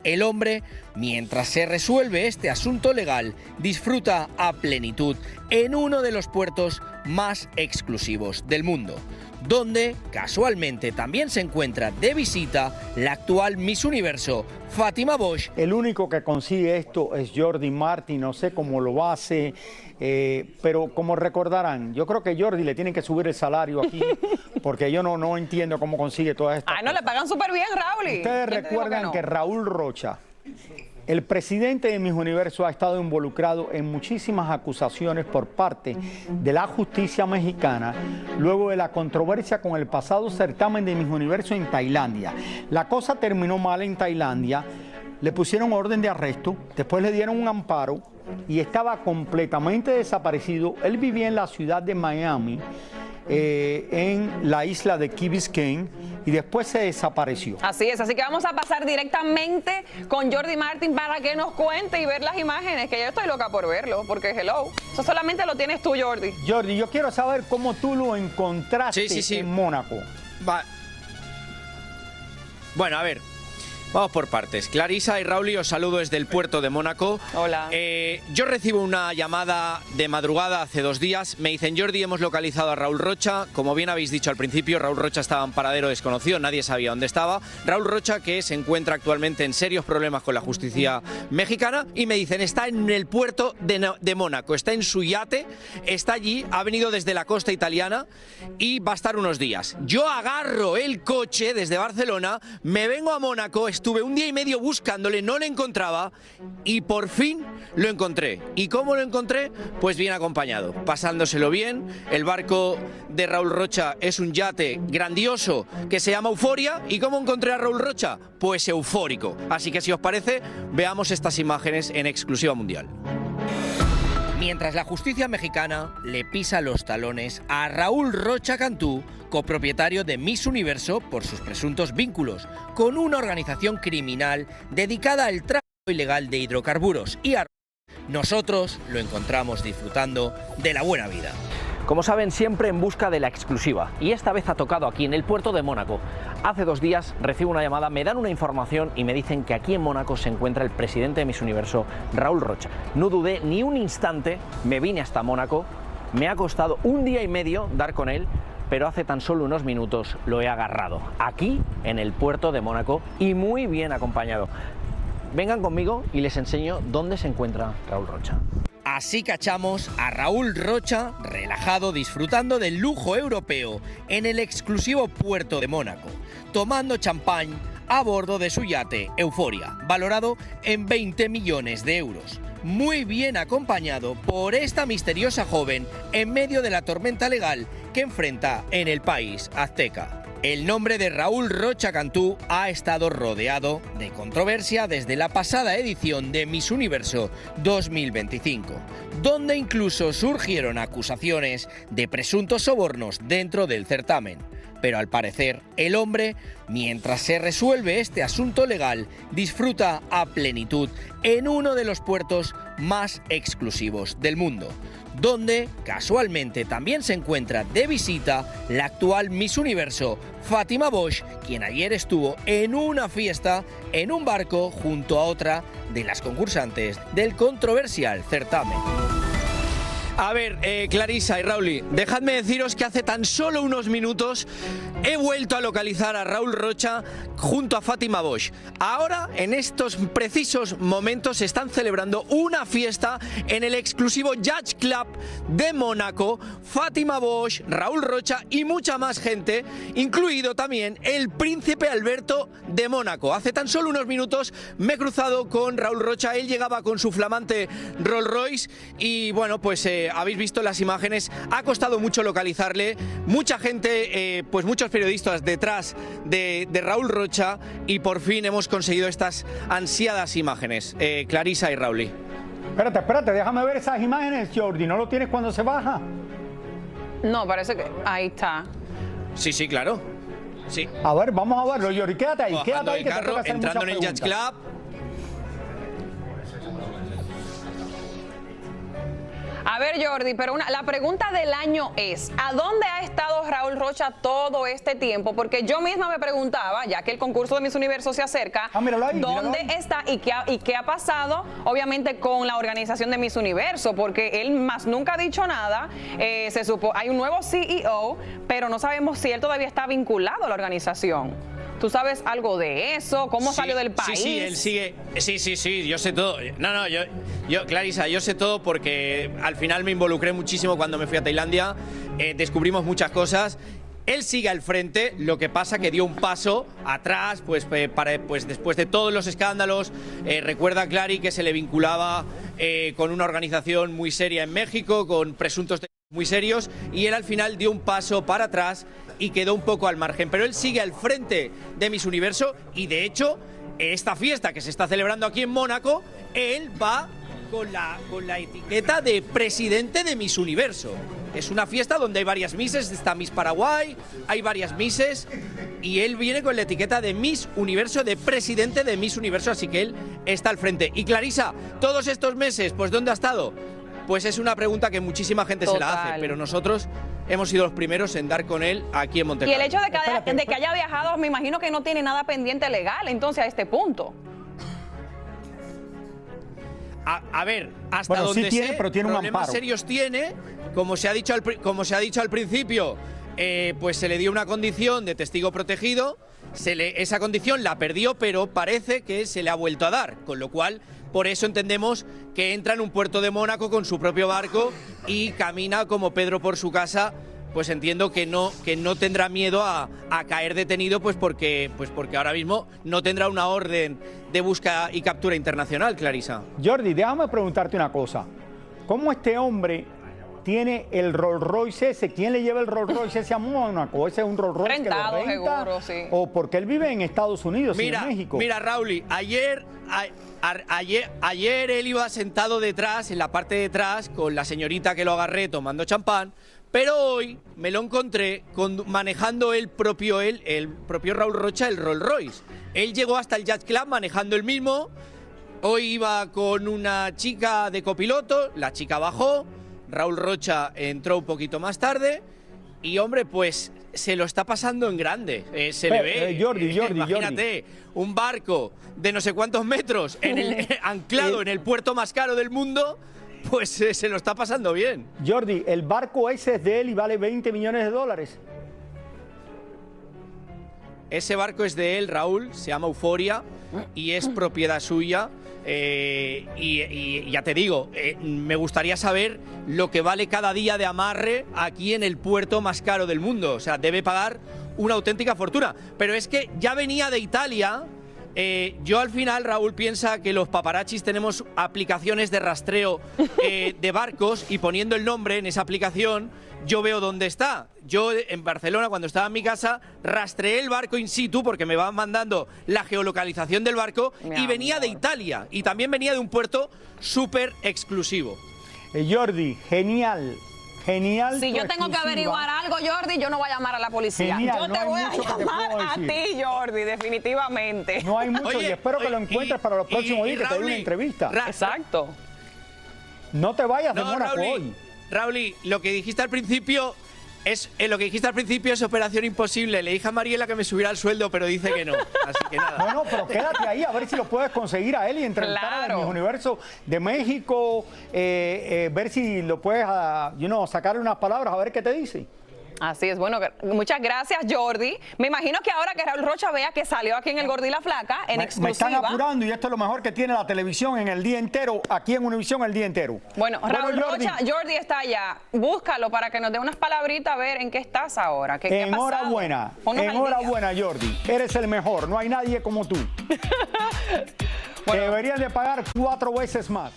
El hombre, mientras se resuelve este asunto legal, disfruta a plenitud en uno de los puertos más exclusivos del mundo, donde casualmente también se encuentra de visita la actual Miss Universo, Fátima Bosch. El único que consigue esto es Jordi Martin, no sé cómo lo hace, pero como recordarán, yo creo que Jordi le tienen que subir el salario aquí, porque yo no entiendo cómo consigue todas estas Ay, no, le pagan súper bien, Raúl. Ustedes recuerdan que Raúl Rocha, el presidente de Miss Universo, ha estado involucrado en muchísimas acusaciones por parte de la justicia mexicana luego de la controversia con el pasado certamen de Miss Universo en Tailandia. La cosa terminó mal en Tailandia, le pusieron orden de arresto, después le dieron un amparo y estaba completamente desaparecido. Él vivía en la ciudad de Miami, en la isla de Key Biscayne, y después se desapareció. Así es, así que vamos a pasar directamente con Jordi Martin para que nos cuente y ver las imágenes, que yo estoy loca por verlo, porque hello, eso solamente lo tienes tú, Jordi. Jordi, yo quiero saber cómo tú lo encontraste en Mónaco. Bueno, a ver, vamos por partes. Clarisa y Raúl, os saludo desde el puerto de Mónaco. Hola. Yo recibo una llamada de madrugada hace 2 días. Me dicen: Jordi, hemos localizado a Raúl Rocha. Como bien habéis dicho al principio, Raúl Rocha estaba en paradero desconocido, nadie sabía dónde estaba. Raúl Rocha, que se encuentra actualmente en serios problemas con la justicia mexicana, y me dicen: está en el puerto de Mónaco, está en su yate, está allí, ha venido desde la costa italiana y va a estar unos días. Yo agarro el coche desde Barcelona, me vengo a Mónaco. Estuve 1 día y medio buscándole, no le encontraba y por fin lo encontré. ¿Y cómo lo encontré? Pues bien acompañado, pasándoselo bien. El barco de Raúl Rocha es un yate grandioso que se llama Euforia. ¿Y cómo encontré a Raúl Rocha? Pues eufórico. Así que si os parece, veamos estas imágenes en exclusiva mundial. Mientras la justicia mexicana le pisa los talones a Raúl Rocha Cantú, copropietario de Miss Universo, por sus presuntos vínculos con una organización criminal dedicada al tráfico ilegal de hidrocarburos y armas, nosotros lo encontramos disfrutando de la buena vida. Como saben, siempre en busca de la exclusiva, y esta vez ha tocado aquí en el puerto de Mónaco. Hace 2 días recibo una llamada, me dan una información y me dicen que aquí en Mónaco se encuentra el presidente de Miss Universo, Raúl Rocha. No dudé ni un instante, me vine hasta Mónaco, me ha costado 1 día y medio dar con él, pero hace tan solo unos minutos lo he agarrado, aquí en el puerto de Mónaco, y muy bien acompañado. Vengan conmigo y les enseño dónde se encuentra Raúl Rocha. Así cachamos a Raúl Rocha relajado, disfrutando del lujo europeo en el exclusivo puerto de Mónaco, tomando champán a bordo de su yate Euforia, valorado en 20 millones de euros. Muy bien acompañado por esta misteriosa joven en medio de la tormenta legal que enfrenta en el país azteca. El nombre de Raúl Rocha Cantú ha estado rodeado de controversia desde la pasada edición de Miss Universo 2025, donde incluso surgieron acusaciones de presuntos sobornos dentro del certamen. Pero al parecer, el hombre, mientras se resuelve este asunto legal, disfruta a plenitud en uno de los puertos más exclusivos del mundo, donde casualmente también se encuentra de visita la actual Miss Universo, Fátima Bosch, quien ayer estuvo en una fiesta en un barco junto a otra de las concursantes del controversial certamen. A ver, Clarisa y Raúl, dejadme deciros que hace tan solo unos minutos he vuelto a localizar a Raúl Rocha junto a Fátima Bosch. Ahora, en estos precisos momentos, se están celebrando una fiesta en el exclusivo Yacht Club de Mónaco. Fátima Bosch, Raúl Rocha y mucha más gente, incluido también el príncipe Alberto de Mónaco. Hace tan solo unos minutos me he cruzado con Raúl Rocha, él llegaba con su flamante Rolls Royce y bueno, pues habéis visto las imágenes, ha costado mucho localizarle, mucha gente, pues muchos periodistas detrás de Raúl Rocha, y por fin hemos conseguido estas ansiadas imágenes. Clarisa y Raúl. Espérate, déjame ver esas imágenes, Jordi. ¿No lo tienes cuando se baja? No, parece que ahí está. Sí, claro. Sí. A ver, vamos a verlo, Jordi. Quédate ahí, Bajando que del carro, te toca hacer entrando en el Yacht preguntas. Club. A A ver, Jordi, pero la pregunta del año es, ¿a dónde ha estado Raúl Rocha todo este tiempo? Porque yo misma me preguntaba, ya que el concurso de Miss Universo se acerca, ¿dónde está y qué ha pasado, obviamente, con la organización de Miss Universo? Porque él más nunca ha dicho nada, se supo, hay un nuevo CEO, pero no sabemos si él todavía está vinculado a la organización. ¿Tú sabes algo de eso? ¿Cómo salió del país? Sí, él sigue. Sí, yo sé todo. No, yo, Clarisa, yo sé todo porque al final me involucré muchísimo cuando me fui a Tailandia. Descubrimos muchas cosas. Él sigue al frente, lo que pasa que dio un paso atrás, pues después de todos los escándalos. Recuerda, Clary, que se le vinculaba con una organización muy seria en México, con presuntos muy serios, y él al final dio un paso para atrás y quedó un poco al margen. Pero él sigue al frente de Miss Universo y, de hecho, esta fiesta que se está celebrando aquí en Mónaco, él va con la etiqueta de presidente de Miss Universo. Es una fiesta donde hay varias Misses, está Miss Paraguay, hay varias Misses, y él viene con la etiqueta de Miss Universo, de presidente de Miss Universo, así que él está al frente. Y Clarisa, todos estos meses, pues ¿dónde ha estado? Pues es una pregunta que muchísima gente se la hace, pero nosotros hemos sido los primeros en dar con él aquí en Montecarlo. Y el hecho de que haya viajado, me imagino que no tiene nada pendiente legal, entonces, a este punto. A ver, hasta donde sí tiene, pero tiene problemas un amparo serios tiene, como se ha dicho al principio, pues se le dio una condición de testigo protegido, esa condición la perdió, pero parece que se le ha vuelto a dar, con lo cual, por eso entendemos que entra en un puerto de Mónaco con su propio barco y camina como Pedro por su casa. Pues entiendo que no tendrá miedo a caer detenido, pues porque ahora mismo no tendrá una orden de búsqueda y captura internacional, Clarisa. Jordi, déjame preguntarte una cosa. ¿Cómo este hombre tiene el Rolls Royce ese? ¿Quién le lleva el Rolls Royce ese a Mónaco? ¿Ese es un Rolls Royce rentado, que lo renta? Seguro, sí. ¿O porque él vive en Estados Unidos y en México? Mira, Raúl, ayer él iba sentado detrás, en la parte de atrás, con la señorita que lo agarré tomando champán. Pero hoy me lo encontré manejando el propio Raúl Rocha, el Rolls Royce. Él llegó hasta el Yacht Club manejando el mismo. Hoy iba con una chica de copiloto, la chica bajó, Raúl Rocha entró un poquito más tarde y, hombre, pues se lo está pasando en grande. Se le ve, imagínate, un barco de no sé cuántos metros anclado en el puerto más caro del mundo. Pues se lo está pasando bien. Jordi, el barco ese es de él y vale $20 millones. Ese barco es de él, Raúl, se llama Euforia y es propiedad suya. Y ya te digo, me gustaría saber lo que vale cada día de amarre aquí en el puerto más caro del mundo. O sea, debe pagar una auténtica fortuna. Pero es que ya venía de Italia. Yo al final, Raúl, piensa que los paparazzis tenemos aplicaciones de rastreo de barcos y poniendo el nombre en esa aplicación yo veo dónde está. Yo en Barcelona, cuando estaba en mi casa, rastreé el barco in situ porque me van mandando la geolocalización del barco y venía de Italia y también venía de un puerto súper exclusivo. Jordi, genial. Genial. Si yo tengo que averiguar algo, Jordi, yo no voy a llamar a la policía. Genial, yo te voy a llamar a ti, Jordi, definitivamente. No hay mucho. Oye, y espero que lo encuentres para los próximos días, que te dé una entrevista. Exacto. No te vayas de Mónaco hoy. Raúl, lo que dijiste al principio es operación imposible. Le dije a Mariela que me subiera el sueldo, pero dice que no. Así que nada. Bueno, pero quédate ahí a ver si lo puedes conseguir a él y entrevistar a Miss Universo de México, ver si lo puedes sacar unas palabras a ver qué te dice. Así es, bueno, muchas gracias, Jordi. Me imagino que ahora que Raúl Rocha vea que salió aquí en El Gordo y la Flaca, en exclusiva. Me están apurando y esto es lo mejor que tiene la televisión en el día entero, aquí en Univisión el día entero. Bueno, Raúl Rocha, Jordi está allá. Búscalo para que nos dé unas palabritas a ver en qué estás ahora. ¿Qué enhorabuena, enhorabuena, Jordi. Eres el mejor, no hay nadie como tú. Bueno, deberías de pagar 4 veces más.